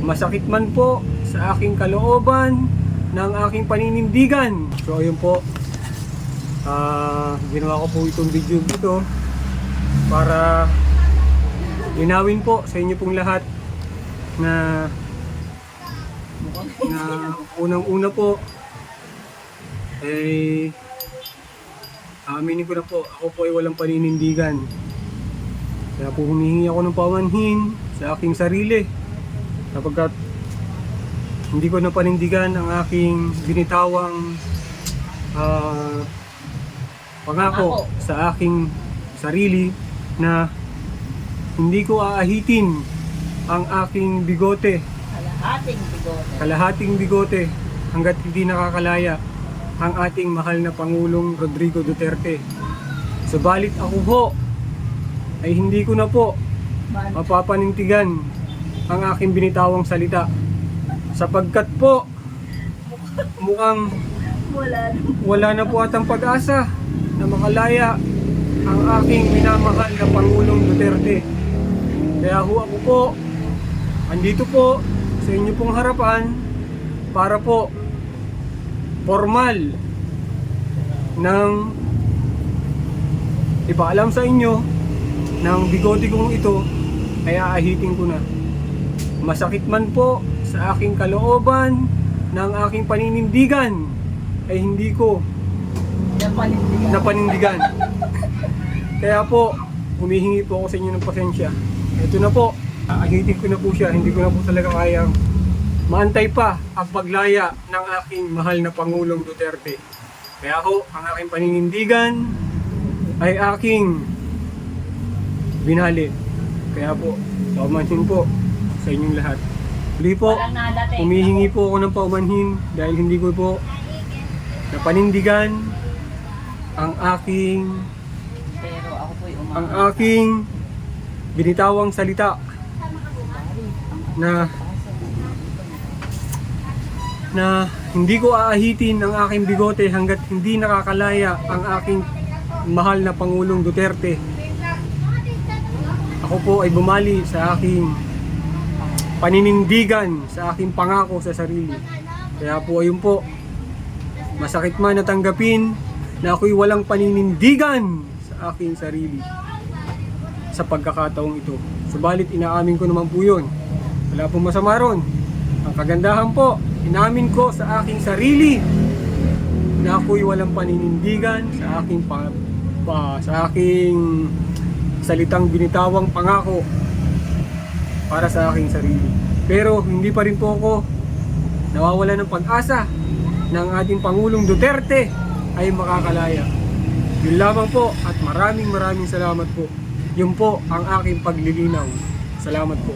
masakit man po sa aking kalooban ng aking paninindigan. So ayun po, ginawa ko po itong video dito para linawin po sa inyo pong lahat na unang-una po ay aminin ko na po, ako po ay walang paninindigan. Kaya po humihingi ako ng pamanhin sa aking sarili sapagkat hindi ko na panindigan ang aking binitawang pangako sa aking sarili na hindi ko aahitin ang aking bigote, kalahating bigote hanggat hindi nakakalaya ang ating mahal na Pangulong Rodrigo Duterte. Subalit ako po ay hindi ko na po mapapanintigan ang aking binitawang salita sapagkat po mukhang wala na po atang pag-asa na makalaya ang aking minamahal na Pangulong Duterte. Kaya ho ako po andito po sa inyo pong harapan para po formal ng ipaalam sa inyo ng bigote kong ito ay aahitin ko na. Masakit man po sa aking kalooban ng aking paninindigan ay hindi ko napanindigan. Kaya po humihingi po ako sa inyo ng pasensya. Ito na po, aahitin ko na po siya. Hindi ko na po talaga kayang maantay pa ang paglaya ng aking mahal na Pangulong Duterte. Kaya ho, ang aking paninindigan ay aking binali. Kaya po, paumanhin po sa inyong lahat. Huli po, humihingi po ako ng paumanhin dahil hindi ko po napanindigan ang aking binitawang salita na hindi ko aahitin ang aking bigote hanggat hindi nakakalaya ang aking mahal na Pangulong Duterte. Ako po ay bumali sa aking paninindigan, sa aking pangako sa sarili. Kaya po ayun po, masakit man natanggapin na ako'y walang paninindigan sa aking sarili sa pagkakataong ito. Subalit inaamin ko naman po yun. Wala pong masama ron. Ang kagandahan po, inamin ko sa aking sarili na ako'y walang paninindigan sa aking salitang binitawang pangako para sa aking sarili. Pero hindi pa rin po ako nawawala ng pag-asa ng ating Pangulong Duterte ay makakalaya. Yun lamang po at maraming salamat po. Yun po ang aking paglilinaw. Salamat po.